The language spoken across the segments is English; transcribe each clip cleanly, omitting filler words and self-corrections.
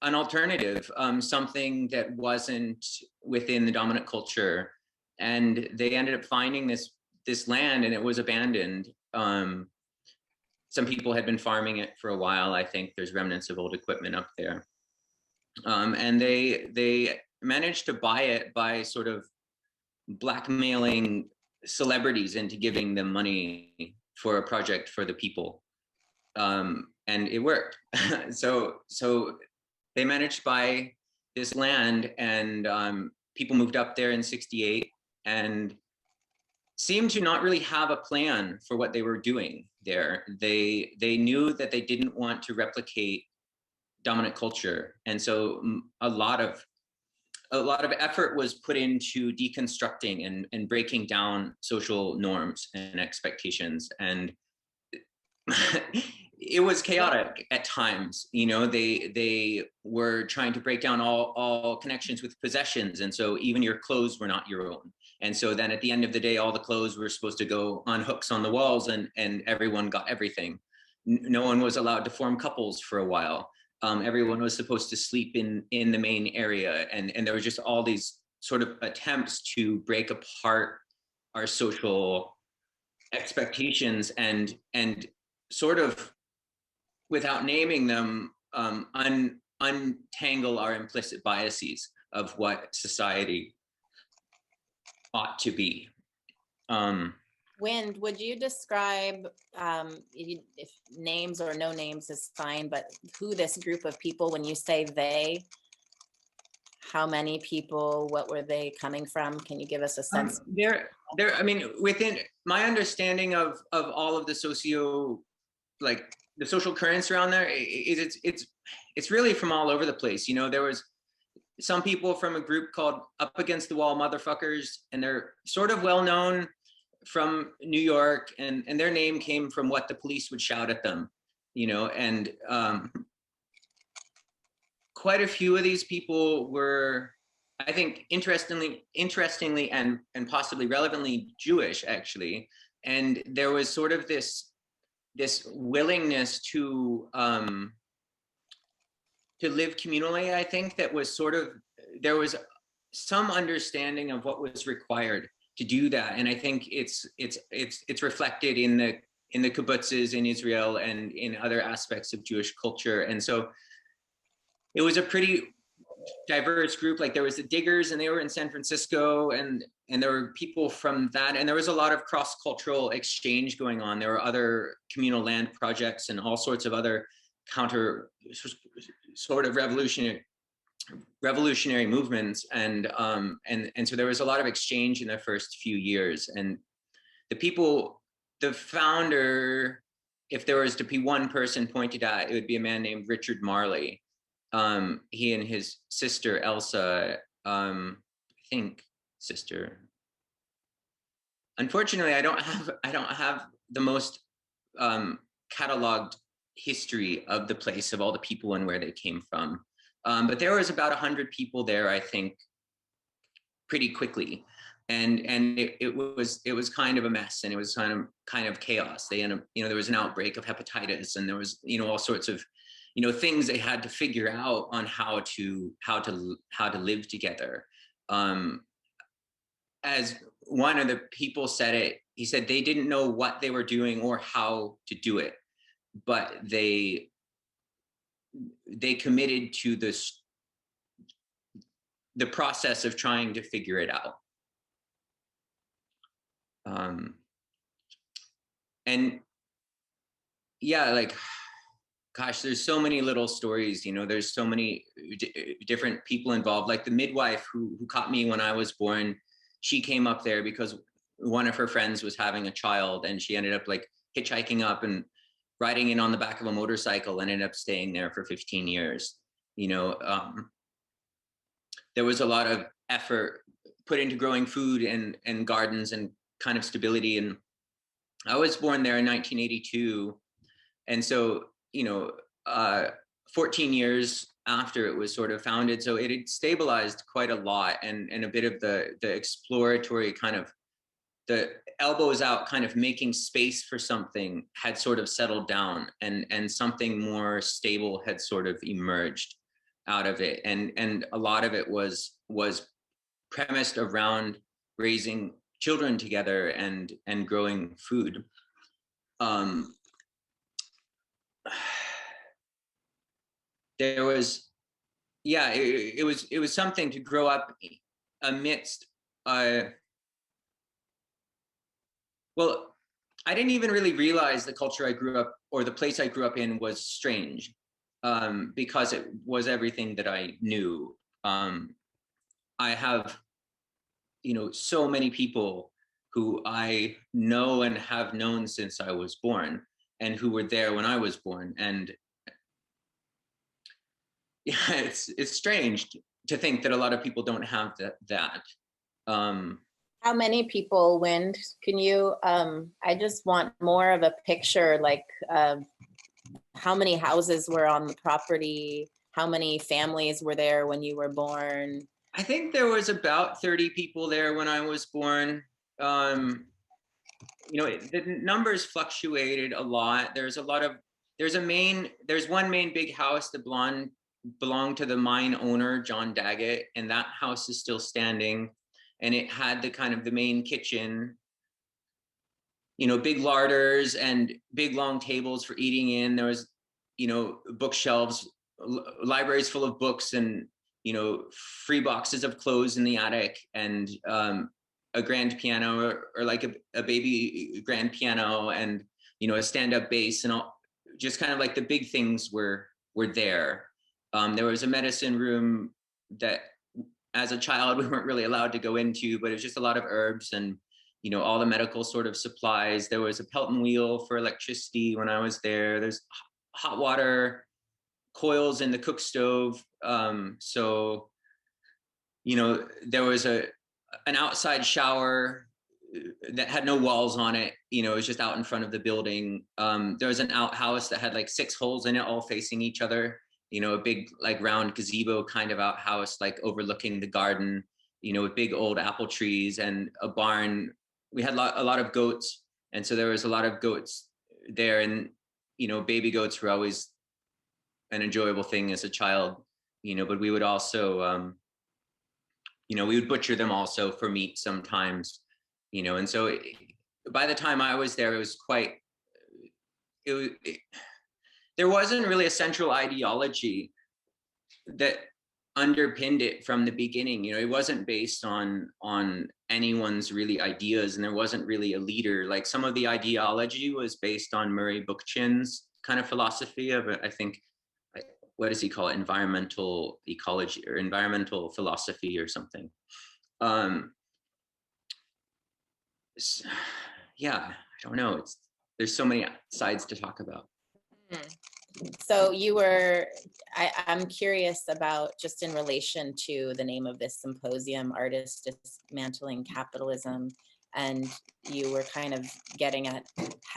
an alternative, something that wasn't within the dominant culture. And they ended up finding this land, and it was abandoned. Some people had been farming it for a while. I think there's remnants of old equipment up there. And they managed to buy it by sort of blackmailing celebrities into giving them money for a project for the people. And it worked. so they managed to buy this land, and people moved up there in '68 and seemed to not really have a plan for what they were doing there. They knew that they didn't want to replicate dominant culture, and so a lot of effort was put into deconstructing and breaking down social norms and expectations. And it was chaotic at times. You know, they were trying to break down all connections with possessions, and so even your clothes were not your own. And so then at the end of the day, all the clothes were supposed to go on hooks on the walls, and everyone got everything. No one was allowed to form couples for a while. Everyone was supposed to sleep in the main area, and there were just all these sort of attempts to break apart our social expectations and sort of, without naming them, untangle our implicit biases of what society ought to be. Wind, would you describe, if names or no names is fine, but who this group of people, when you say they, how many people, what were they coming from? Can you give us a sense? I mean, within my understanding of all of the the social currents around there, it's really from all over the place. You know, there was some people from a group called Up Against the Wall Motherfuckers, and they're sort of well known from New York, and their name came from what the police would shout at them, you know. And quite a few of these people were, I think, interestingly and possibly relevantly Jewish, actually. And there was sort of this willingness to live communally. I think that was sort of, there was some understanding of what was required to do that, and I think it's reflected in the kibbutzes in Israel and in other aspects of Jewish culture. And so it was a pretty diverse group. Like, there was the Diggers, and they were in San Francisco, and there were people from that, and there was a lot of cross-cultural exchange going on. There were other communal land projects and all sorts of other counter sort of revolutionary movements, and so there was a lot of exchange in the first few years. And the founder, if there was to be one person pointed at, it would be a man named Richard Marley. He and his sister Elsa, I think sister. Unfortunately, I don't have the most cataloged history of the place, of all the people and where they came from. But there was about 100 people there, I think, pretty quickly, and it was kind of a mess, and it was kind of chaos. They ended up, you know, there was an outbreak of hepatitis, and there was, you know, all sorts of, you know, things they had to figure out on how to live together. As one of the people said it, he said they didn't know what they were doing or how to do it, but they committed to the process of trying to figure it out. And yeah, like, gosh, there's so many little stories, you know, there's so many different people involved. Like the midwife who caught me when I was born, she came up there because one of her friends was having a child, and she ended up like hitchhiking up and riding in on the back of a motorcycle, and ended up staying there for 15 years. You know, there was a lot of effort put into growing food and gardens and kind of stability. And I was born there in 1982. And so, you know, 14 years after it was sort of founded, so it had stabilized quite a lot, and a bit of the exploratory kind of, the elbows out kind of making space for something had sort of settled down, and something more stable had sort of emerged out of it, and a lot of it was premised around raising children together and growing food. There was, yeah, it was something to grow up amidst. Well, I didn't even really realize the culture I grew up, or the place I grew up in, was strange, because it was everything that I knew. I have, so many people who I know and have known since I was born, and who were there when I was born. And yeah, it's strange to think that a lot of people don't have that. How many people, Wind? Can you, I just want more of a picture, like how many houses were on the property? How many families were there when you were born? I think there was about 30 people there when I was born. The numbers fluctuated a lot. There's one main big house that belonged to the mine owner, John Daggett, and that house is still standing. And it had the main kitchen, big larders and big long tables for eating in. There was, bookshelves, libraries full of books, and, free boxes of clothes in the attic, and a grand piano, or like a baby grand piano, and, a stand-up bass, and all, just kind of like the big things were there. There was a medicine room that, as a child, we weren't really allowed to go into, but it was just a lot of herbs and, all the medical sort of supplies. There was a Pelton wheel for electricity when I was there. There's hot water coils in the cook stove. So, there was an outside shower that had no walls on it. It was just out in front of the building. There was an outhouse that had like 6 holes in it, all facing each other. A big like round gazebo kind of outhouse, like overlooking the garden, with big old apple trees, and a barn. We had a lot of goats. And so there was a lot of goats there, and, baby goats were always an enjoyable thing as a child, but we would also, we would butcher them also for meat sometimes, and so by the time I was there, it was quite, there wasn't really a central ideology that underpinned it from the beginning. It wasn't based on anyone's really ideas, and there wasn't really a leader. Like, some of the ideology was based on Murray Bookchin's kind of philosophy of, I think, what does he call it, environmental ecology or environmental philosophy or something. Yeah, I don't know, there's so many sides to talk about. So I'm curious about, just in relation to the name of this symposium, Artists Dismantling Capitalism, and you were kind of getting at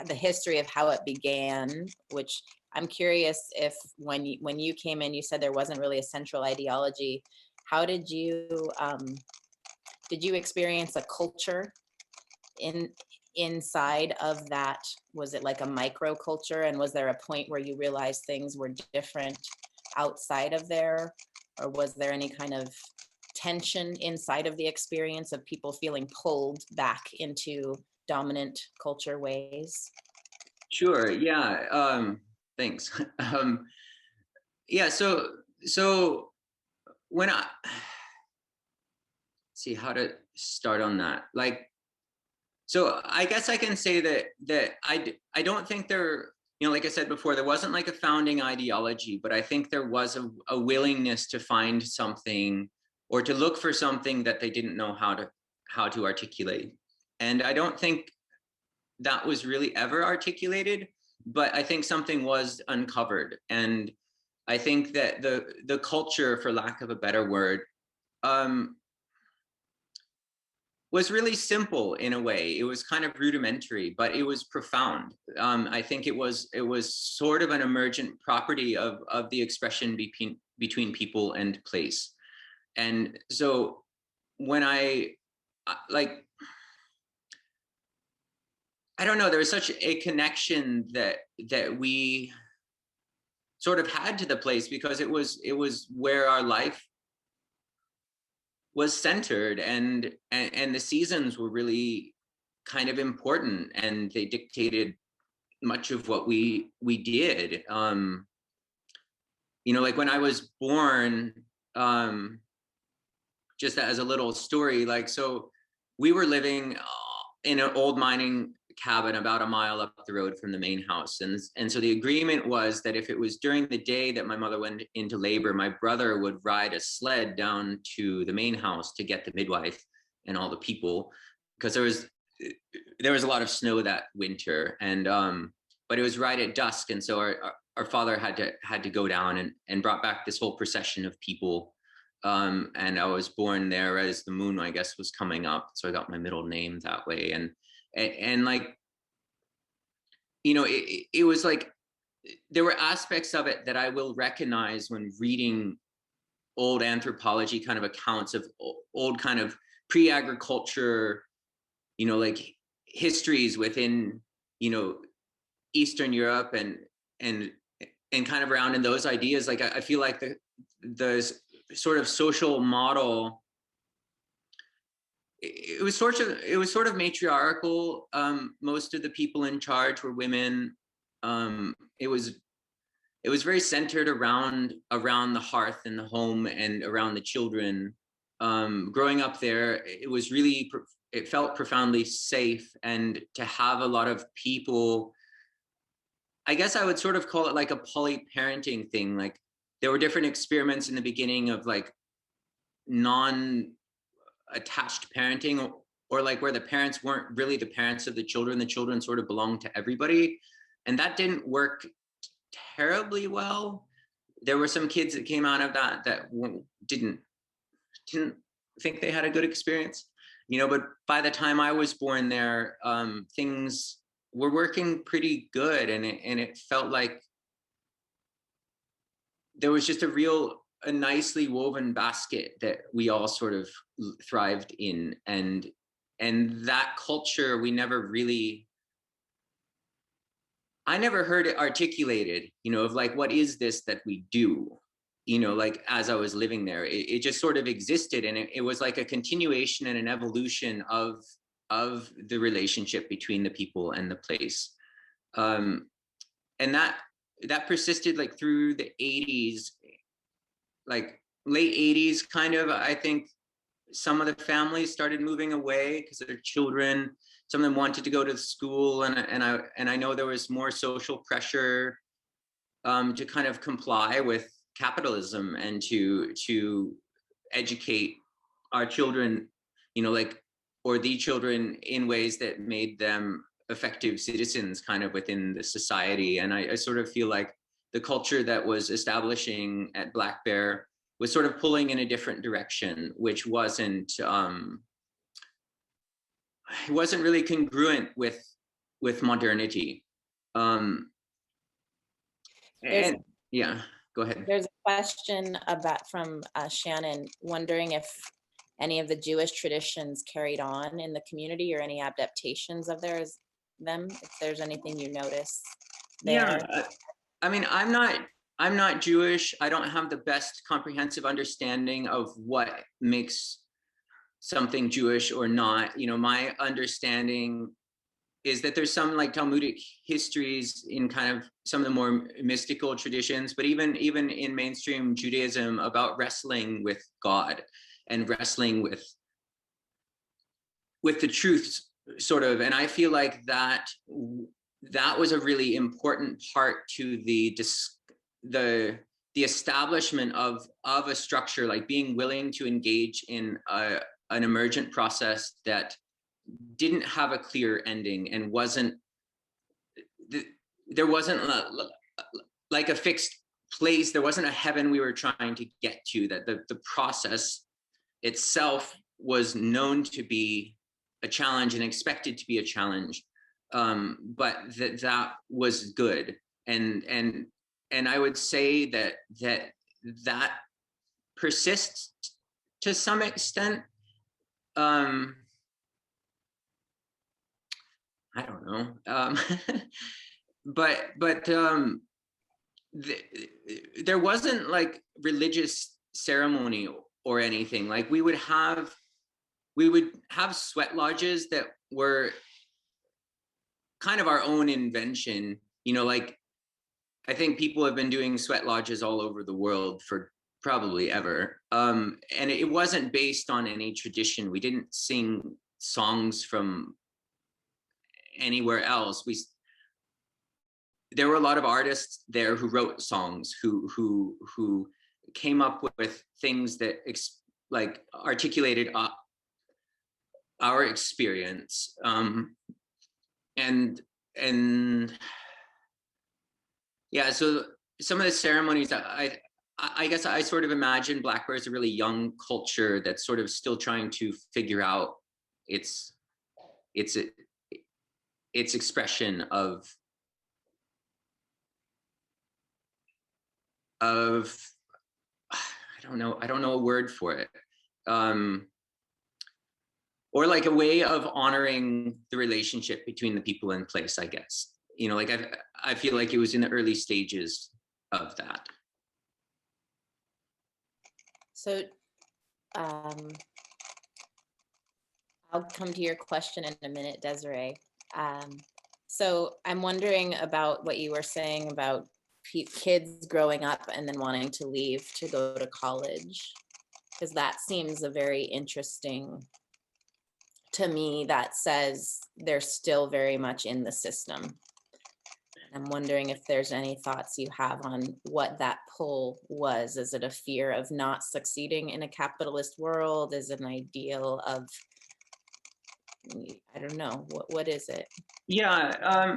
the history of how it began, which I'm curious if when you came in, you said there wasn't really a central ideology. How did you experience a culture inside of that? Was it like a micro culture, and was there a point where you realized things were different outside of there, or was there any kind of tension inside of the experience of people feeling pulled back into dominant culture ways? Sure, yeah. Thanks. Yeah, so when I see how to start on that, like, so I guess I can say that I don't think there, like I said before, there wasn't like a founding ideology, but I think there was a willingness to find something, or to look for something that they didn't know how to articulate. And I don't think that was really ever articulated, but I think something was uncovered. And I think that the culture, for lack of a better word, was really simple in a way. It was kind of rudimentary, but it was profound. I think it was sort of an emergent property of the expression between people and place. And so when I don't know, there was such a connection that we sort of had to the place, because it was where our life was centered, and the seasons were really kind of important, and they dictated much of what we did. You know, like when I was born, just as a little story, like, so we were living in an old mining cabin about a mile up the road from the main house, and so the agreement was that if it was during the day that my mother went into labor, my brother would ride a sled down to the main house to get the midwife and all the people, because there was a lot of snow that winter, and but it was right at dusk, and so our father had to go down and brought back this whole procession of people. And I was born there as the moon, I guess, was coming up, so I got my middle name that way. And like, you know, it was like there were aspects of it that I will recognize when reading old anthropology kind of accounts of old kind of pre-agriculture, you know, like histories within, you know, Eastern Europe and kind of around in those ideas. Like I feel like the sort of social model, it was sort of matriarchal. Most of the people in charge were women. It was very centered around the hearth and the home and around the children. Growing up there, it felt profoundly safe, and to have a lot of people, I guess I would sort of call it like a poly-parenting thing. Like there were different experiments in the beginning of like non-attached parenting, or like where the parents weren't really the parents of the children sort of belonged to everybody. And that didn't work terribly well. There were some kids that came out of that didn't think they had a good experience, you know, but by the time I was born there, things were working pretty good, and it felt like there was just a nicely woven basket that we all sort of thrived in, and that culture I never heard it articulated, you know, of like, what is this that we do, you know, like as I was living there, it just sort of existed, and it was like a continuation and an evolution of the relationship between the people and the place. And that persisted like through the 80s, like late 80s kind of. I think some of the families started moving away because their children, some of them wanted to go to school, and I know there was more social pressure to kind of comply with capitalism and to educate our children, you know, like, or the children in ways that made them effective citizens kind of within the society. And I sort of feel like the culture that was establishing at Black Bear was sort of pulling in a different direction, which wasn't really congruent with modernity. And yeah, go ahead. There's a question from Shannon, wondering if any of the Jewish traditions carried on in the community, or any adaptations of them, if there's anything you notice there. Yeah, I mean, I'm not Jewish. I don't have the best comprehensive understanding of what makes something Jewish or not. You know, my understanding is that there's some like Talmudic histories in kind of some of the more mystical traditions, but even in mainstream Judaism, about wrestling with God and wrestling with the truths, sort of. And I feel like that was a really important part to the establishment of a structure, like being willing to engage in an emergent process that didn't have a clear ending, and there wasn't like a fixed place. There wasn't a heaven we were trying to get to, that the process itself was known to be a challenge and expected to be a challenge, but that was good. And I would say that persists to some extent. I don't know, but there wasn't like religious ceremony or anything. Like we would have sweat lodges that were kind of our own invention, like I think people have been doing sweat lodges all over the world for probably ever. And it wasn't based on any tradition. We didn't sing songs from anywhere else. There were a lot of artists there who wrote songs, who came up with things that like articulated our experience. And yeah, so some of the ceremonies, I guess I sort of imagine Black Bear as a really young culture that's sort of still trying to figure out its expression of I don't know a word for it. Or like a way of honoring the relationship between the people in place, I guess. Like I feel like it was in the early stages of that. So I'll come to your question in a minute, Desiree. So I'm wondering about what you were saying about kids growing up and then wanting to leave to go to college, because that seems a very interesting to me. That says they're still very much in the system. I'm wondering if there's any thoughts you have on what that pull was. Is it a fear of not succeeding in a capitalist world? Is it an ideal of, I don't know, what is it? Yeah,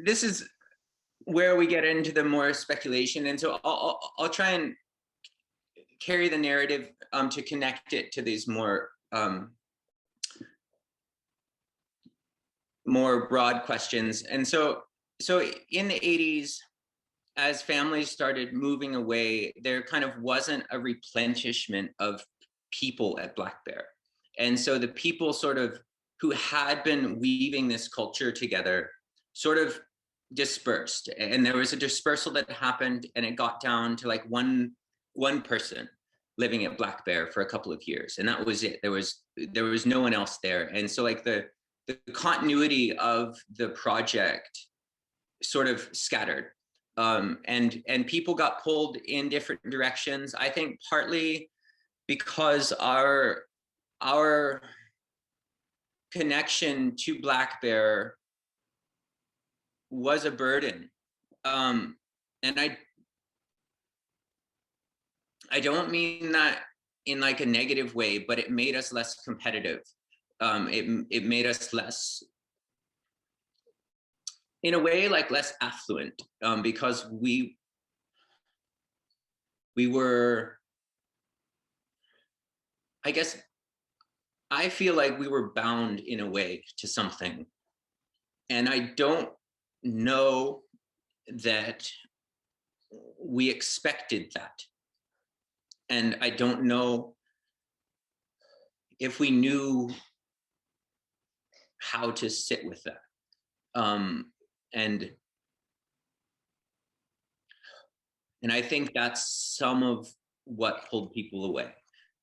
this is where we get into the more speculation, and so I'll try and carry the narrative to connect it to these more broad questions. And so in the 80s, as families started moving away, there kind of wasn't a replenishment of people at Black Bear. And so the people sort of who had been weaving this culture together sort of dispersed. And there was a dispersal that happened, and it got down to like one person living at Black Bear for a couple of years. And that was it. There was no one else there. And so like the continuity of the project sort of scattered. And people got pulled in different directions. I think partly because our connection to Black Bear was a burden. And I don't mean that in like a negative way, but it made us less competitive. It made us less, in a way, like less affluent, because we were, I guess, I feel like we were bound in a way to something. And I don't know that we expected that. And I don't know if we knew how to sit with that. And I think that's some of what pulled people away.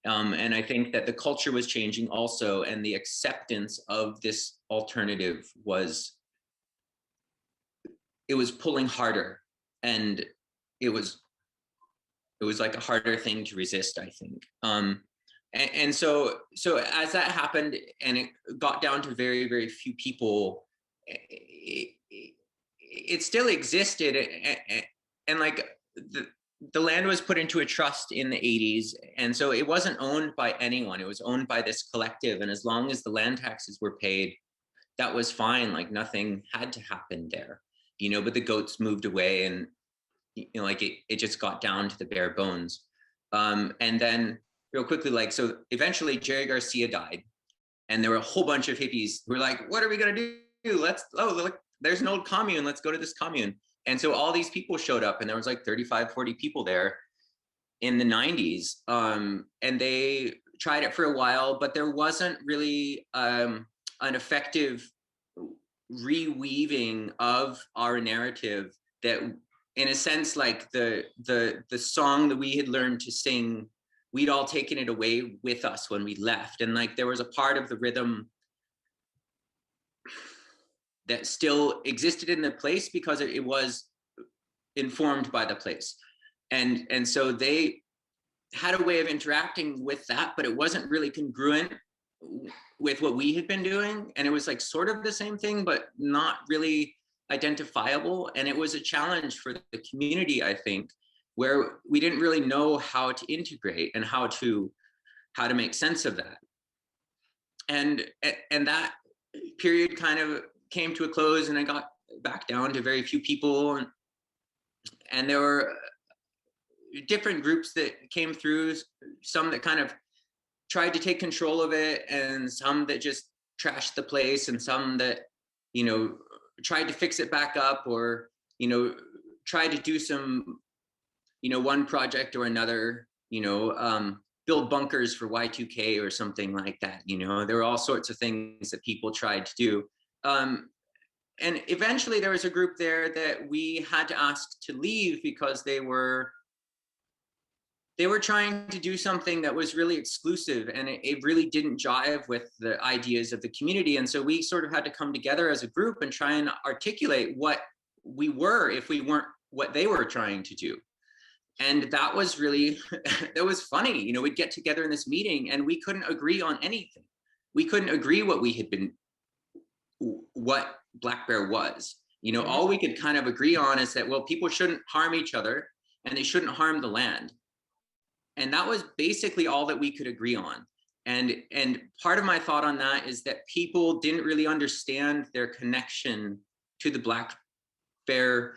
And I think that the culture was changing also, and the acceptance of this alternative was pulling harder, and it was like a harder thing to resist, I think. And so as that happened, and it got down to very, very few people, it still existed, and like the land was put into a trust in the 80s, and so it wasn't owned by anyone. It was owned by this collective, and as long as the land taxes were paid, that was fine. Like nothing had to happen there, but the goats moved away, and like it just got down to the bare bones. And then real quickly, like, so eventually Jerry Garcia died, and there were a whole bunch of hippies who were like, what are we gonna do? Look, there's an old commune, let's go to this commune. And so all these people showed up, and there was like 35, 40 people there in the 90s. And they tried it for a while, but there wasn't really an effective reweaving of our narrative that in a sense, like the song that we had learned to sing, we'd all taken it away with us when we left. And like there was a part of the rhythm that still existed in the place because it was informed by the place. And so they had a way of interacting with that, but it wasn't really congruent with what we had been doing. And it was like sort of the same thing, but not really identifiable. And it was a challenge for the community, I think, where we didn't really know how to integrate and how to make sense of that. And that period kind of came to a close, and I got back down to very few people, and there were different groups that came through, some that kind of tried to take control of it, and some that just trashed the place, and some that, you know, tried to fix it back up, or, you know, tried to do some, you know, one project or another, you know, build bunkers for Y2K or something like that. You know, there were all sorts of things that people tried to do. And eventually there was a group there that we had to ask to leave because they were trying to do something that was really exclusive, and it really didn't jive with the ideas of the community. And so we sort of had to come together as a group and try and articulate what we were if we weren't what they were trying to do. And that was really, that was funny. You know, we'd get together in this meeting and we couldn't agree on anything. We couldn't agree what Black Bear was. You know, all we could kind of agree on is that, well, people shouldn't harm each other and they shouldn't harm the land. And that was basically all that we could agree on. And part of my thought on that is that people didn't really understand their connection to the Black Bear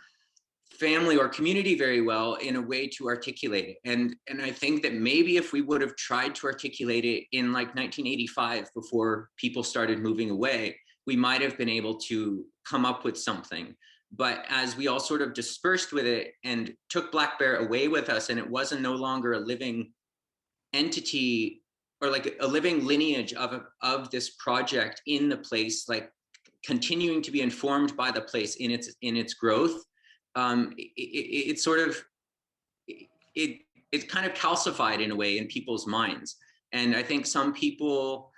family or community very well in a way to articulate it. And I think that maybe if we would have tried to articulate it in like 1985, before people started moving away, we might have been able to come up with something. But as we all sort of dispersed with it and took Black Bear away with us, and it wasn't no longer a living entity or like a living lineage of this project in the place, like continuing to be informed by the place in its growth, it sort of, it's kind of calcified in a way in people's minds. And I think some people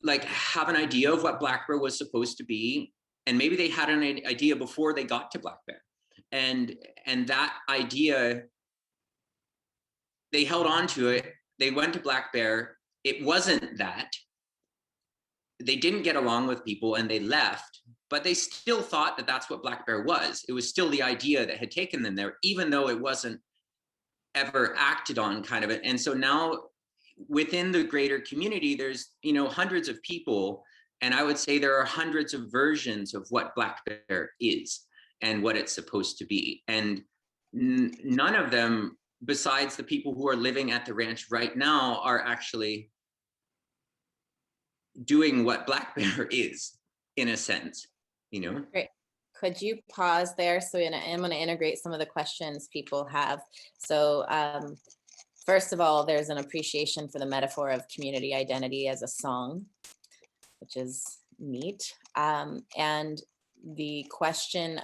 like have an idea of what Black Bear was supposed to be, and maybe they had an idea before they got to Black Bear, and that idea, they held on to it. They went to Black Bear. It wasn't that. They didn't get along with people and they left, but they still thought that that's what Black Bear was. It was still the idea that had taken them there, even though it wasn't ever acted on, kind of it. And so now within the greater community, there's, you know, hundreds of people, and I would say there are hundreds of versions of what Black Bear is and what it's supposed to be. And none of them, besides the people who are living at the ranch right now, are actually doing what Black Bear is, in a sense, you know? Great. Could you pause there? So I'm going to integrate some of the questions people have. So first of all, there's an appreciation for the metaphor of community identity as a song, which is neat. And the question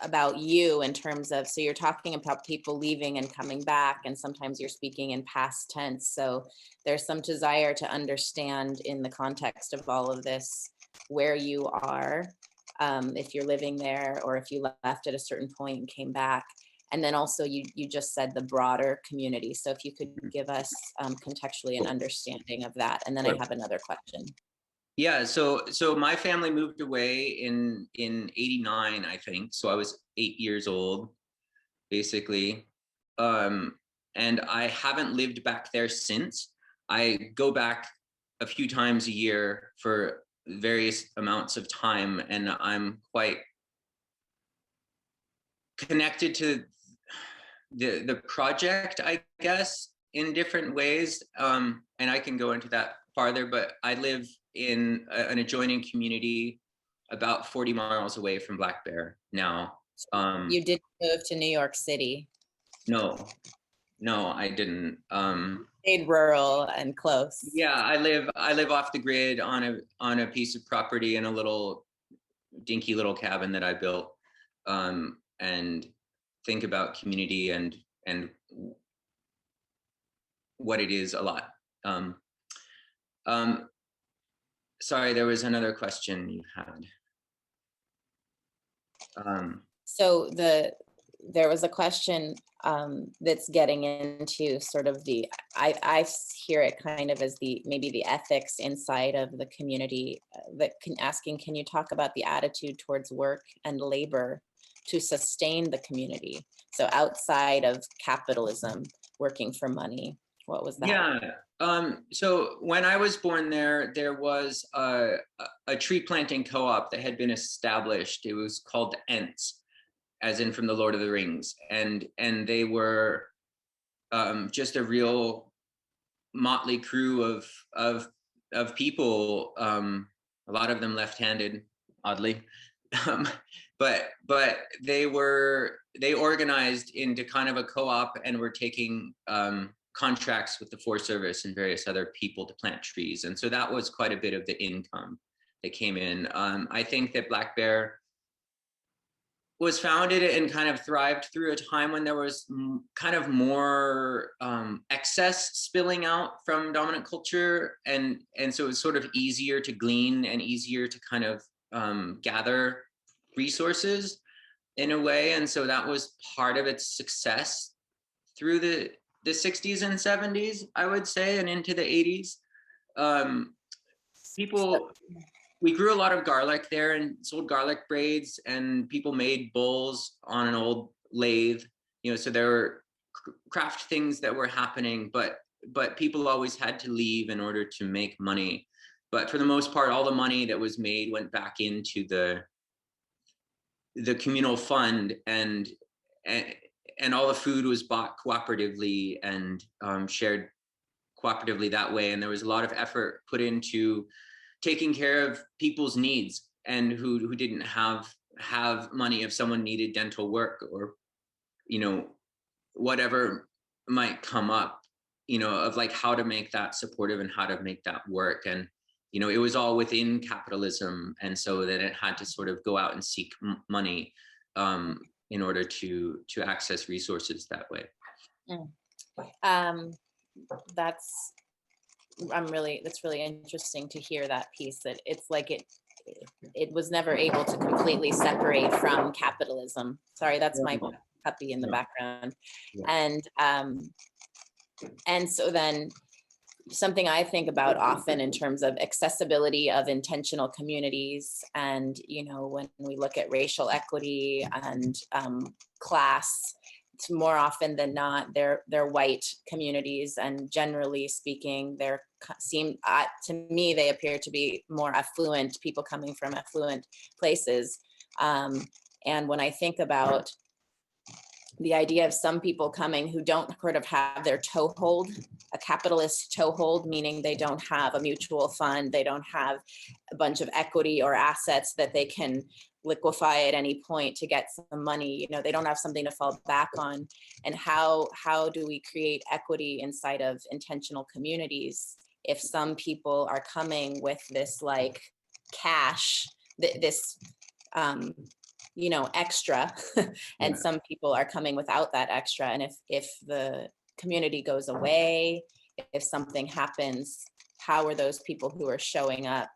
about you in terms of, so you're talking about people leaving and coming back, and sometimes you're speaking in past tense. So there's some desire to understand in the context of all of this, where you are, if you're living there, or if you left at a certain point and came back. And then also you just said the broader community. So if you could give us contextually an understanding of that. And then I have another question. Yeah, so my family moved away in 89, I think. So I was 8 years old, basically. And I haven't lived back there since. I go back a few times a year for various amounts of time, and I'm quite connected to the project, I guess, in different ways. And I can go into that farther, but I live in an adjoining community about 40 miles away from Black Bear now. You did move to New York City? No, I didn't. Stayed rural and close. Yeah, I live off the grid on a piece of property in a little dinky little cabin that I built. and think about community and what it is a lot. Sorry, there was another question you had. So there was a question that's getting into sort of I hear it kind of as maybe the ethics inside of the community, asking, can you talk about the attitude towards work and labor to sustain the community? So outside of capitalism, working for money, what was that? Yeah. So when I was born there was a tree planting co-op that had been established. It was called the Ents, as in from the Lord of the Rings, and they were just a real motley crew of people. A lot of them left-handed, oddly, but they organized into kind of a co-op and were taking contracts with the Forest Service and various other people to plant trees, and so that was quite a bit of the income that came in. I think that Black Bear was founded and kind of thrived through a time when there was kind of more excess spilling out from dominant culture, and so it was sort of easier to glean and easier to kind of gather resources in a way, and so that was part of its success through the 60s and 70s, I would say, and into the 80s. We grew a lot of garlic there and sold garlic braids, and people made bowls on an old lathe, so there were craft things that were happening, but people always had to leave in order to make money. But for the most part, all the money that was made went back into the communal fund, and all the food was bought cooperatively and shared cooperatively that way. And there was a lot of effort put into taking care of people's needs and who didn't have money. If someone needed dental work or whatever might come up, of like how to make that supportive and how to make that work. And it was all within capitalism, and so that it had to sort of go out and seek money in order to access resources that way. That's really interesting to hear that piece, that it's like it was never able to completely separate from capitalism. Sorry, that's my puppy in the background. And so then something I think about often in terms of accessibility of intentional communities, and when we look at racial equity and class, it's more often than not they're white communities, and generally speaking to me they appear to be more affluent people coming from affluent places. And when I think about the idea of some people coming who don't sort of have their toehold, a capitalist toehold, meaning they don't have a mutual fund, they don't have a bunch of equity or assets that they can liquefy at any point to get some money, they don't have something to fall back on. And how do we create equity inside of intentional communities if some people are coming with this like cash, this extra, and some people are coming without that extra? And if the community goes away, if something happens, how are those people who are showing up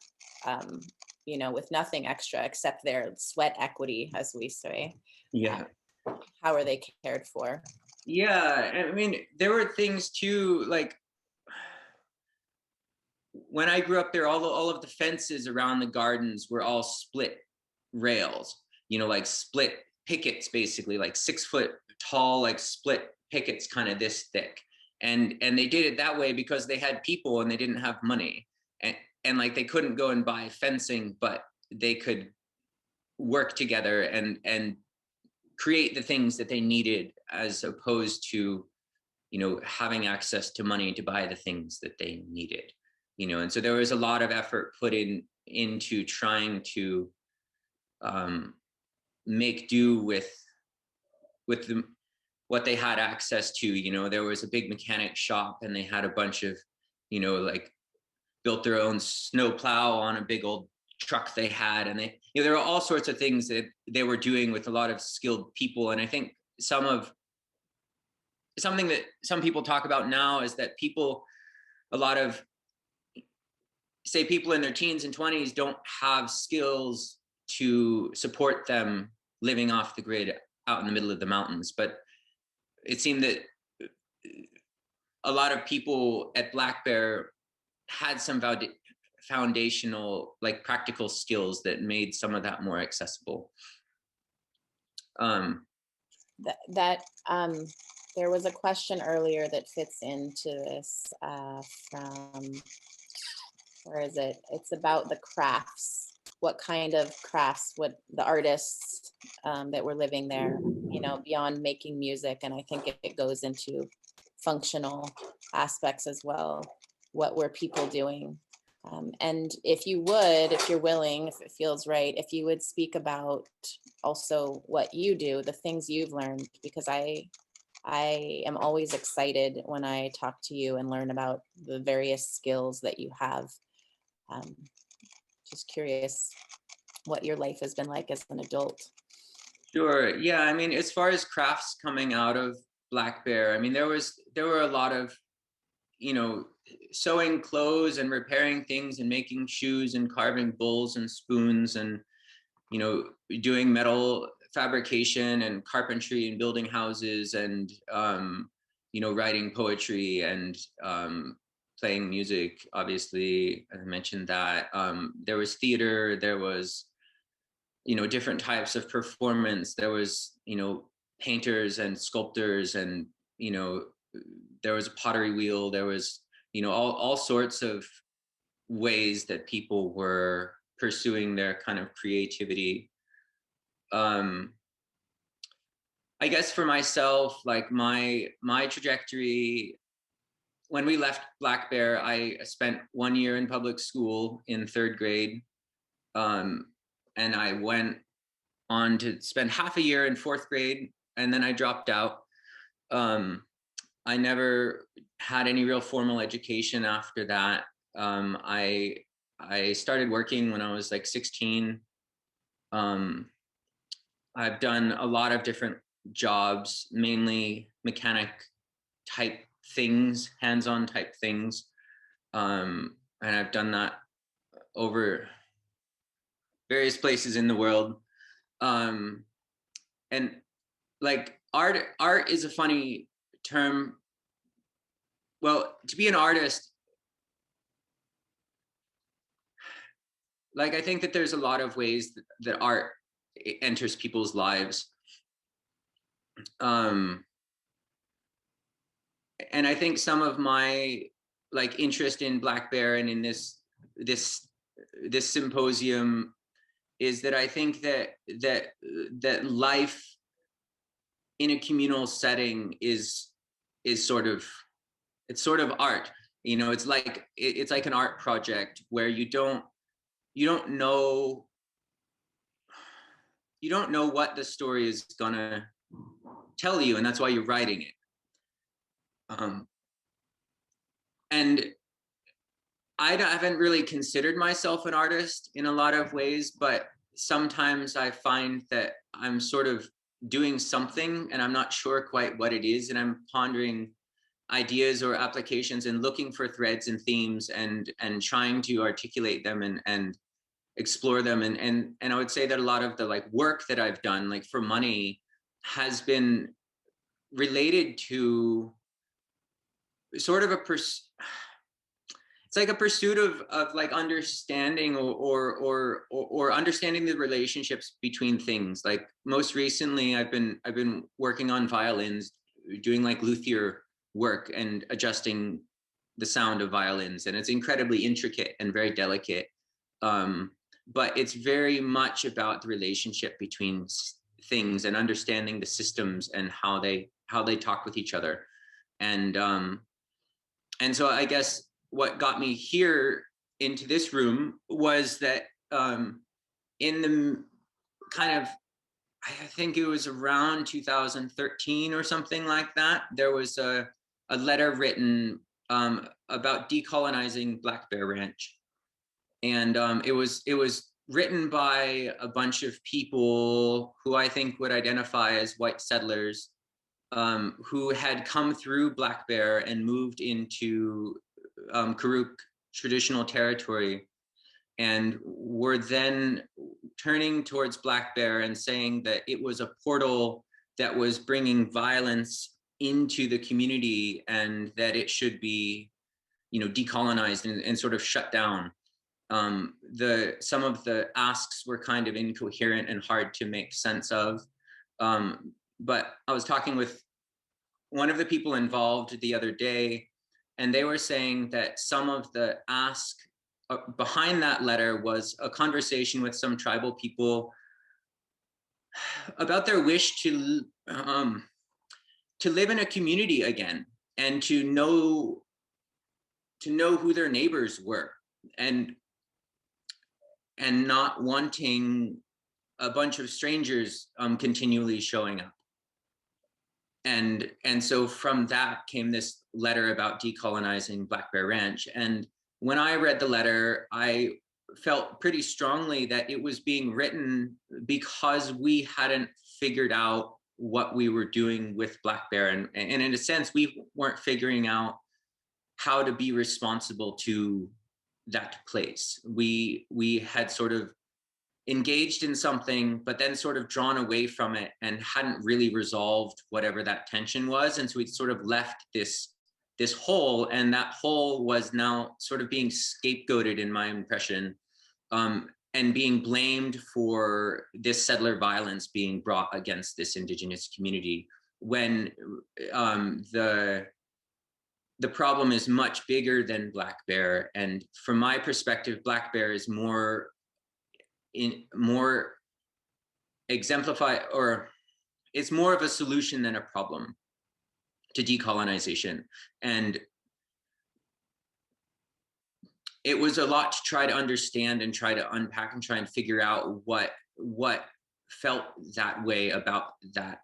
with nothing extra except their sweat equity, as we say? How are they cared for? I mean, there were things too, like when I grew up there, all of the fences around the gardens were all split rails, like split pickets, basically like 6 foot tall, like split pickets, kind of this thick. And they did it that way because they had people and they didn't have money. And like they couldn't go and buy fencing, but they could work together and create the things that they needed, as opposed to, having access to money to buy the things that they needed. And so there was a lot of effort put into trying to make do with what they had access to. There was a big mechanic shop, and they had a bunch of, like built their own snow plow on a big old truck they had, and they, you know, there were all sorts of things that they were doing with a lot of skilled people. And I think something that some people talk about now is that people, a lot of, say, people in their teens and 20s don't have skills to support them living off the grid out in the middle of the mountains. But it seemed that a lot of people at Black Bear had some foundational, like, practical skills that made some of that more accessible. There was a question earlier that fits into this from, where is it? It's about the crafts. What kind of crafts, what the artists that were living there, you know, beyond making music. And I think it goes into functional aspects as well. What were people doing? And if you would, if you're willing, if it feels right, if you would speak about also what you do, the things you've learned, because I am always excited when I talk to you and learn about the various skills that you have. Just curious what your life has been like as an adult. Sure. Yeah. I mean, as far as crafts coming out of Black Bear, I mean, there were a lot of, you know, sewing clothes and repairing things and making shoes and carving bowls and spoons and, you know, doing metal fabrication and carpentry and building houses and, you know, writing poetry and playing music. Obviously, I mentioned that. There was theater, there was, you know, different types of performance. There was, you know, painters and sculptors, and, you know, there was a pottery wheel. There was, you know, all sorts of ways that people were pursuing their kind of creativity. I guess for myself, like my trajectory, when we left Black Bear, I spent 1 year in public school in 3rd grade. And I went on to spend half a year in 4th grade, and then I dropped out. I never had any real formal education after that. I started working when I was like 16. I've done a lot of different jobs, mainly mechanic type things, hands-on type things. And I've done that over various places in the world. And like art is a funny term. Well, to be an artist, like, I think that there's a lot of ways that art enters people's lives. And I think some of my, like, interest in Black Bear and in this symposium is that I think that life in a communal setting is sort of, it's sort of art. You know, it's like an art project where you don't know what the story is gonna tell you, and that's why you're writing it. And I haven't really considered myself an artist in a lot of ways, but sometimes I find that I'm sort of doing something and I'm not sure quite what it is, and I'm pondering ideas or applications and looking for threads and themes and trying to articulate them and explore them. And I would say that a lot of the, like, work that I've done, like, for money, has been related to sort of it's like a pursuit of like understanding or understanding the relationships between things. Like, most recently, I've been working on violins, doing like luthier work and adjusting the sound of violins, and it's incredibly intricate and very delicate. But it's very much about the relationship between things and understanding the systems and how they talk with each other. And so I guess what got me here into this room was that in the kind of, I think it was around 2013 or something like that, there was a letter written about decolonizing Black Bear Ranch. And it was written by a bunch of people who I think would identify as white settlers, who had come through Black Bear and moved into Karuk traditional territory, and were then turning towards Black Bear and saying that it was a portal that was bringing violence into the community, and that it should be, decolonized and sort of shut down. Some of the asks were kind of incoherent and hard to make sense of. But I was talking with one of the people involved the other day, and they were saying that some of the ask behind that letter was a conversation with some tribal people about their wish to live in a community again, and to know who their neighbors were, and not wanting a bunch of strangers continually showing up. And so from that came this letter about decolonizing Black Bear Ranch. And when I read the letter, I felt pretty strongly that it was being written because we hadn't figured out what we were doing with Black Bear. And in a sense, we weren't figuring out how to be responsible to that place. We had sort of engaged in something, but then sort of drawn away from it and hadn't really resolved whatever that tension was. And so we sort of left this hole, and that hole was now sort of being scapegoated, in my impression, and being blamed for this settler violence being brought against this Indigenous community, when the problem is much bigger than Black Bear. And from my perspective, Black Bear is more exemplified, or it's more of a solution than a problem to decolonization. And it was a lot to try to understand and try to unpack and try and figure out what felt that way about that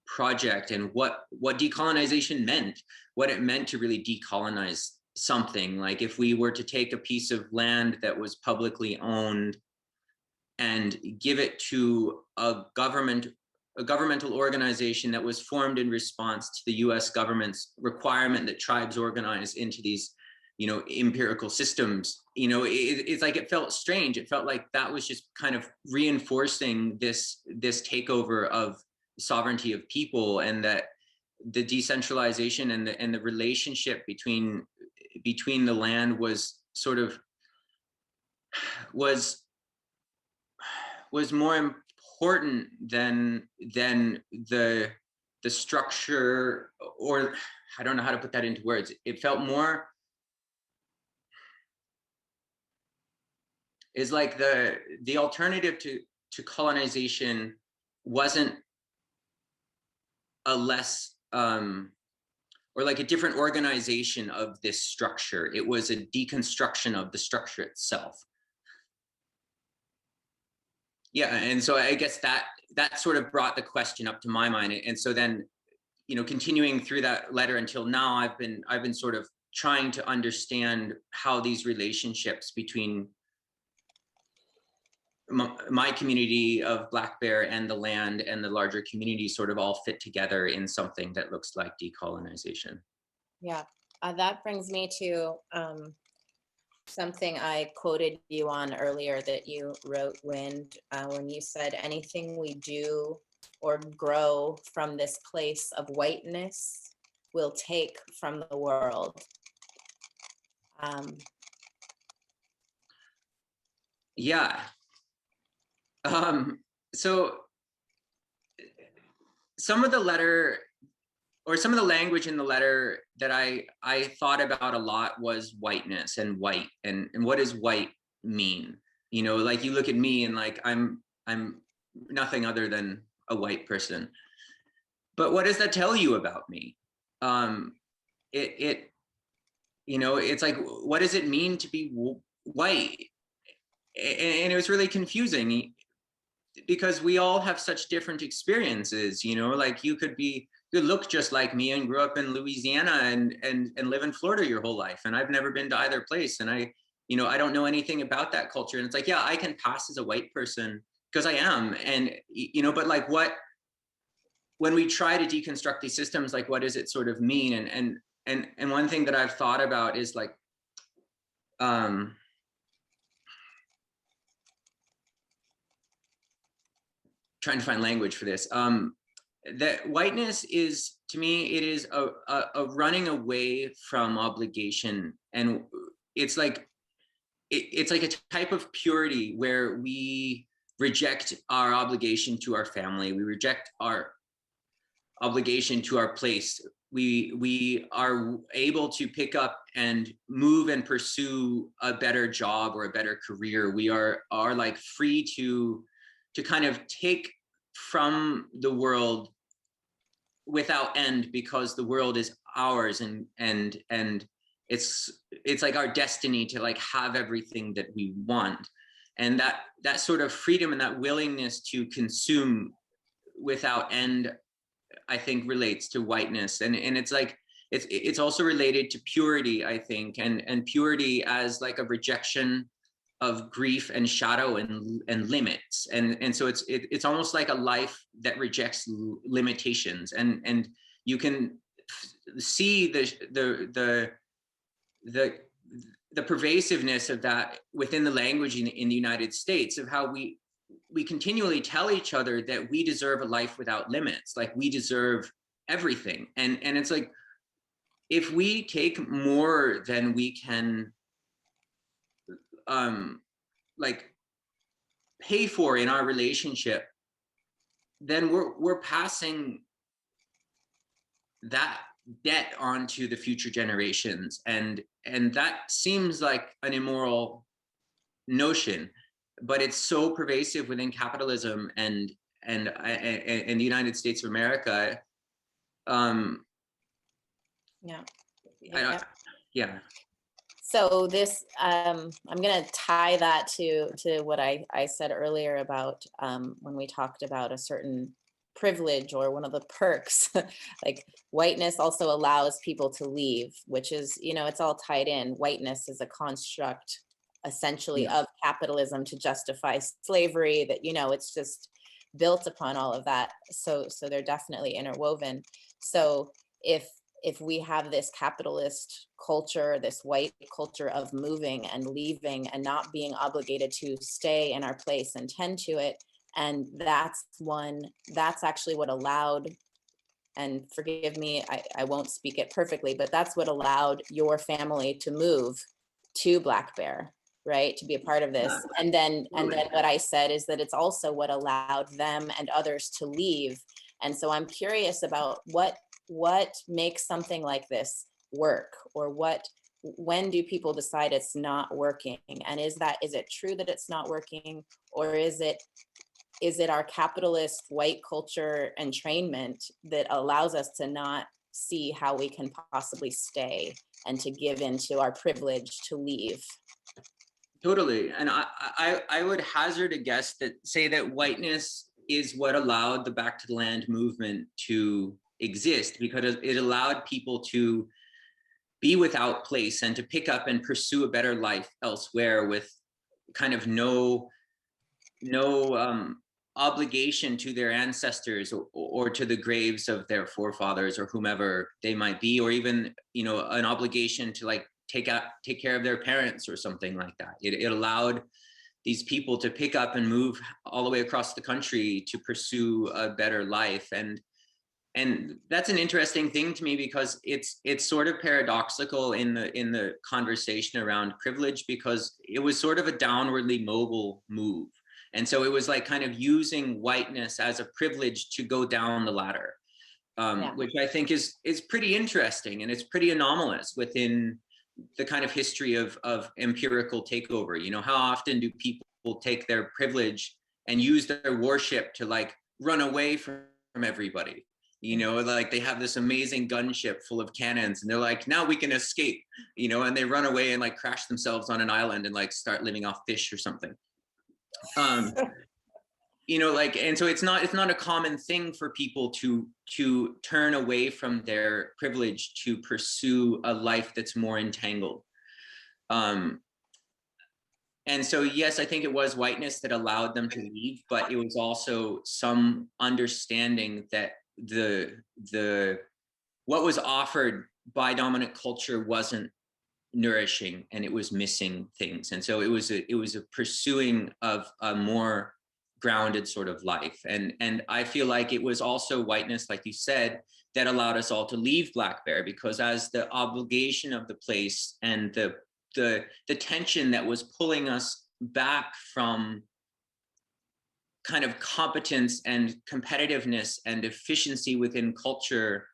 project, and what decolonization meant, what it meant to really decolonize something. Like, if we were to take a piece of land that was publicly owned and give it to a governmental organization that was formed in response to the US government's requirement that tribes organize into these, empirical systems, it's like, it felt strange. It felt like that was just kind of reinforcing this takeover of sovereignty of people, and that the decentralization and the relationship between the land was sort of was more important than the structure, or I don't know how to put that into words. It felt more is like the alternative to colonization wasn't a less or like a different organization of this structure. It was a deconstruction of the structure itself. Yeah, and so I guess that sort of brought the question up to my mind. And so then, continuing through that letter until now, I've been sort of trying to understand how these relationships between my community of Black Bear and the land and the larger community sort of all fit together in something that looks like decolonization. Yeah, that brings me to something I quoted you on earlier that you wrote, when you said, anything we do or grow from this place of whiteness will take from the world. Yeah. So some of the letter, or some of the language in the letter that I thought about a lot was whiteness and white, and what does white mean? Like, you look at me and like, I'm nothing other than a white person. But what does that tell you about me? It's like, what does it mean to be white? And it was really confusing, because we all have such different experiences. Like, you could look just like me and grew up in Louisiana and live in Florida your whole life, and I've never been to either place, and I you know, I don't know anything about that culture. And it's like, yeah, I can pass as a white person because I am. And, you know, but like when we try to deconstruct these systems, like what does it sort of mean? And one thing that I've thought about is like, trying to find language for this. That whiteness is, to me, it is a running away from obligation. And it's like, it's like a type of purity where we reject our obligation to our family. We reject our obligation to our place. We are able to pick up and move and pursue a better job or a better career. We are like free to kind of take from the world without end, because the world is ours, and it's like our destiny to like have everything that we want. And that sort of freedom and that willingness to consume without end, I think, relates to whiteness. And it's like it's also related to purity, I think, and purity as like a rejection of grief and shadow and limits. And so it's almost like a life that rejects limitations. And you can see the pervasiveness of that within the language in the United States, of how we continually tell each other that we deserve a life without limits, like we deserve everything. And it's like, if we take more than we can like pay for in our relationship, then we're passing that debt onto the future generations. And that seems like an immoral notion, but it's so pervasive within capitalism and the United States of America. Yeah. Yeah. So this, I'm going to tie that to what I said earlier about when we talked about a certain privilege or one of the perks. Like whiteness also allows people to leave, which is, you know, it's all tied in. Whiteness is a construct essentially of capitalism to justify slavery, that, you know, it's just built upon all of that. So they're definitely interwoven. So if we have this capitalist culture, this white culture of moving and leaving and not being obligated to stay in our place and tend to it, and that's actually what allowed, and forgive me, I won't speak it perfectly, but that's what allowed your family to move to Black Bear, right? To be a part of this. And then what I said is that it's also what allowed them and others to leave. And so I'm curious about what makes something like this work, or when do people decide it's not working? And is it true that it's not working, or is it our capitalist white culture entrainment that allows us to not see how we can possibly stay and to give into our privilege to leave? Totally. And I would hazard a guess that say that whiteness is what allowed the Back to the Land movement to exist, because it allowed people to be without place and to pick up and pursue a better life elsewhere with kind of no obligation to their ancestors or to the graves of their forefathers or whomever they might be, or even, you know, an obligation to like take care of their parents or something like that. It allowed these people to pick up and move all the way across the country to pursue a better life. And that's an interesting thing to me, because it's sort of paradoxical in the conversation around privilege, because it was sort of a downwardly mobile move. And so it was like kind of using whiteness as a privilege to go down the ladder, which I think is pretty interesting, and it's pretty anomalous within the kind of history of empirical takeover. You know, how often do people take their privilege and use their worship to like run away from everybody? You know, like they have this amazing gunship full of cannons and they're like, now we can escape, you know, and they run away and like crash themselves on an island and like start living off fish or something. You know, like, and so it's not a common thing for people to turn away from their privilege to pursue a life that's more entangled. And so, yes, I think it was whiteness that allowed them to leave, but it was also some understanding that the what was offered by dominant culture wasn't nourishing, and it was missing things. And so it was a pursuing of a more grounded sort of life. And I feel like it was also whiteness, like you said, that allowed us all to leave Black Bear, because as the obligation of the place and the tension that was pulling us back from kind of competence and competitiveness and efficiency within culture,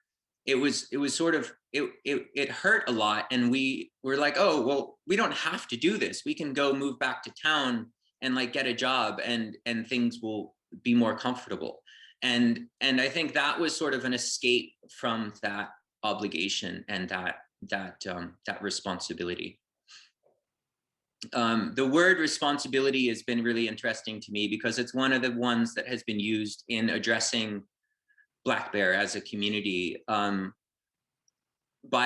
it was sort of it hurt a lot. And we were like, oh well, we don't have to do this, we can go move back to town and like get a job, and things will be more comfortable. And I think that was sort of an escape from that obligation and that responsibility. The word responsibility has been really interesting to me, because it's one of the ones that has been used in addressing Black Bear as a community by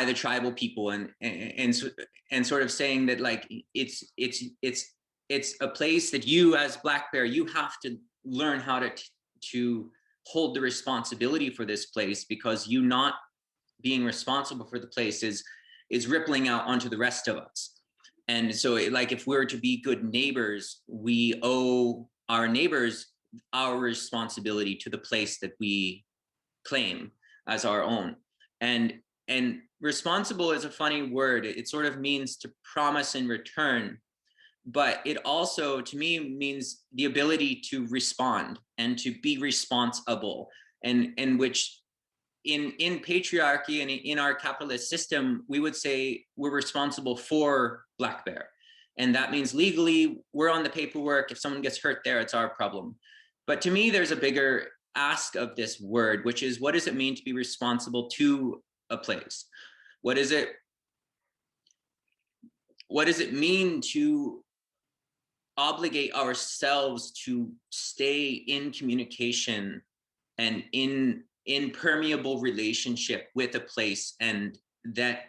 the tribal people, and sort of saying that like it's a place that you as Black Bear, you have to learn how to hold the responsibility for this place, because you not being responsible for the place is rippling out onto the rest of us. And so like if we're to be good neighbors, we owe our neighbors our responsibility to the place that we claim as our own. And responsible is a funny word. It sort of means to promise in return, but it also to me means the ability to respond and to be responsible, and which in patriarchy and in our capitalist system, we would say we're responsible for Black Bear. And that means legally we're on the paperwork. If someone gets hurt there, it's our problem. But to me, there's a bigger ask of this word, which is, what does it mean to be responsible to a place? What does it mean to obligate ourselves to stay in communication and in permeable relationship with a place, and that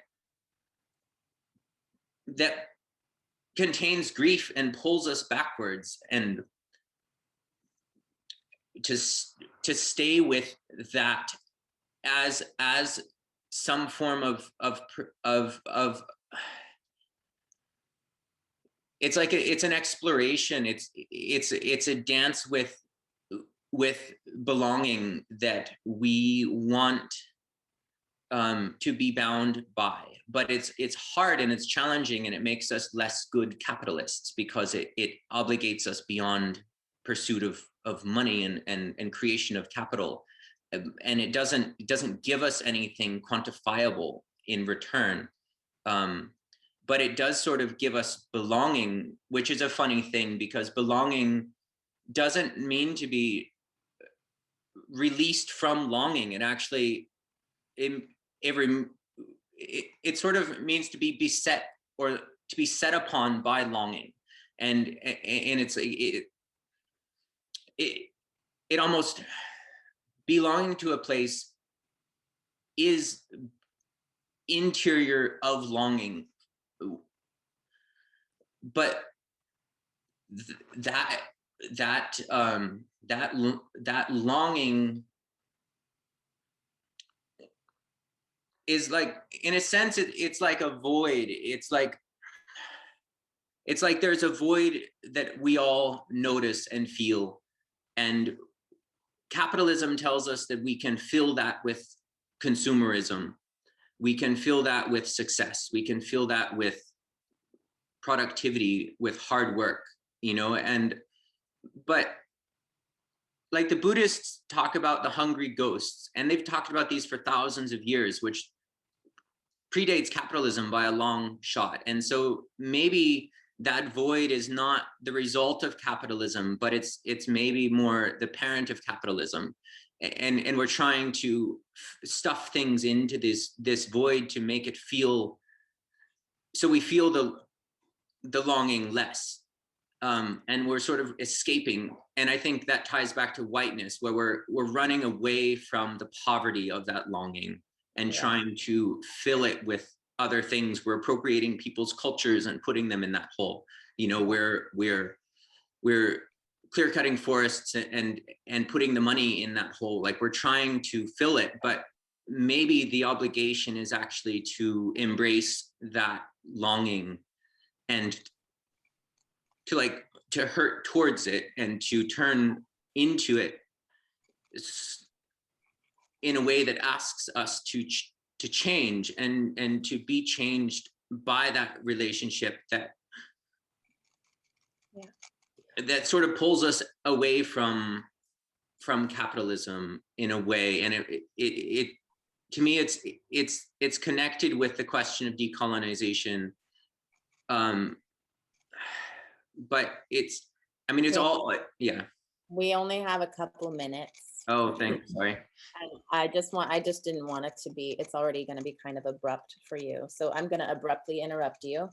contains grief and pulls us backwards, and to stay with that as some form of it's like it's an exploration. It's a dance with belonging that we want to be bound by, but it's hard and it's challenging, and it makes us less good capitalists, because it obligates us beyond pursuit of money and creation of capital, and it doesn't give us anything quantifiable in return. But it does sort of give us belonging, which is a funny thing, because belonging doesn't mean to be released from longing. It actually it sort of means to be beset, or to be set upon by longing, and it's it almost, belonging to a place is interior of longing, but that longing is like, in a sense, it's like a void. It's like there's a void that we all notice and feel, and capitalism tells us that we can fill that with consumerism, we can fill that with success, we can fill that with productivity, with hard work, but like the Buddhists talk about the hungry ghosts, and they've talked about these for thousands of years, which predates capitalism by a long shot. And so maybe that void is not the result of capitalism, but it's maybe more the parent of capitalism. And we're trying to stuff things into this void to make it feel, so we feel the longing less. And we're sort of escaping. And I think that ties back to whiteness, where we're running away from the poverty of that longing and trying to fill it with other things. We're appropriating people's cultures and putting them in that hole. You know, we're clear cutting forests and putting the money in that hole. Like, we're trying to fill it, but maybe the obligation is actually to embrace that longing and to hurt towards it and to turn into it in a way that asks us to change and to be changed by that relationship that that sort of pulls us away from capitalism in a way. And it to me, it's connected with the question of decolonization. But it's, I mean, it's all, yeah. We only have a couple minutes. Oh, thanks, sorry. I just didn't want it to be, it's already going to be kind of abrupt for you. So I'm going to abruptly interrupt you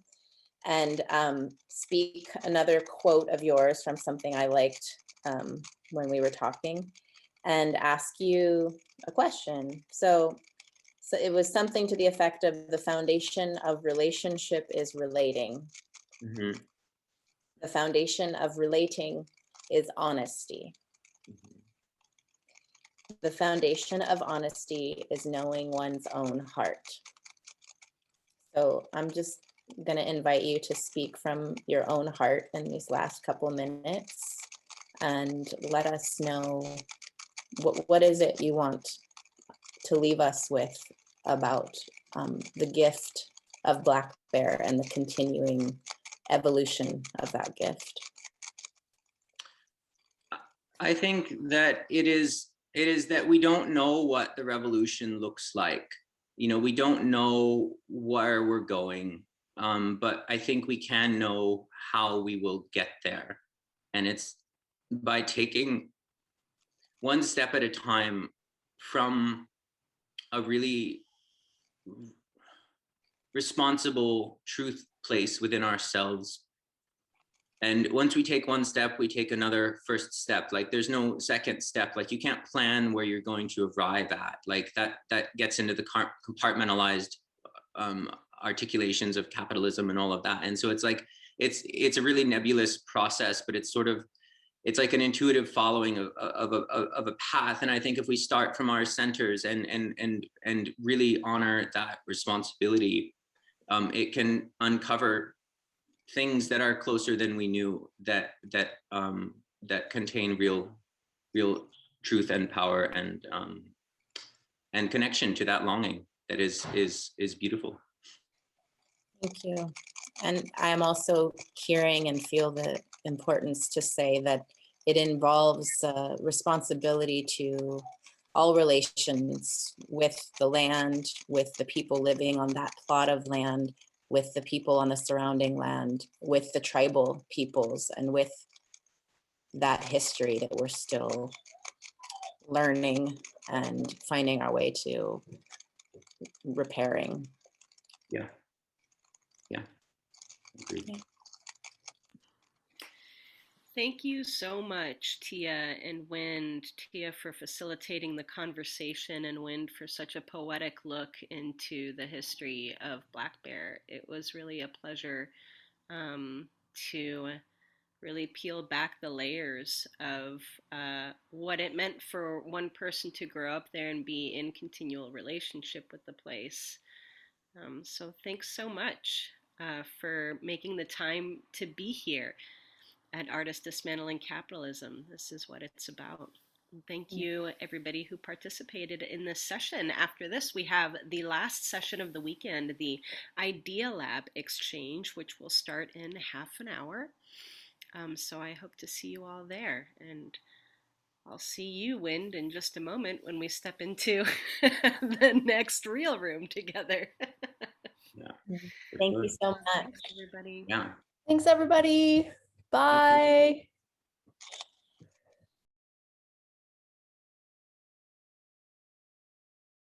and speak another quote of yours from something I liked when we were talking, and ask you a question. So it was something to the effect of, the foundation of relationship is relating. Mm-hmm. The foundation of relating is honesty. Mm-hmm. The foundation of honesty is knowing one's own heart. So I'm just going to invite you to speak from your own heart in these last couple minutes and let us know what is it you want to leave us with about the gift of Black Bear and the continuing evolution of that gift. I think that it is that we don't know what the revolution looks like. You know, we don't know where we're going, but I think we can know how we will get there. And it's by taking one step at a time from a really responsible truth place within ourselves. And once we take one step, we take another first step. Like, there's no second step. Like, you can't plan where you're going to arrive at. Like, that gets into the compartmentalized articulations of capitalism and all of that. And so it's like, it's a really nebulous process, but it's sort of, it's like an intuitive following of a path. And I think if we start from our centers and really honor that responsibility, it can uncover things that are closer than we knew, that contain real truth and power and connection to that longing that is beautiful. Thank you. And I'm also hearing and feel the importance to say that it involves responsibility to all relations with the land, with the people living on that plot of land, with the people on the surrounding land, with the tribal peoples, and with that history that we're still learning and finding our way to repairing. Yeah. Agreed. Okay. Thank you so much, Tia and Wind. Tia for facilitating the conversation, and Wind for such a poetic look into the history of Black Bear. It was really a pleasure to really peel back the layers of what it meant for one person to grow up there and be in continual relationship with the place. So thanks so much for making the time to be here at Artists Dismantling Capitalism. This is what it's about. Thank you, everybody who participated in this session. After this, we have the last session of the weekend, the Idea Lab Exchange, which will start in half an hour. So I hope to see you all there. And I'll see you, Wind, in just a moment when we step into the next real room together. Yeah. Thank you so much. Thanks, everybody. Yeah. Thanks, everybody. Bye.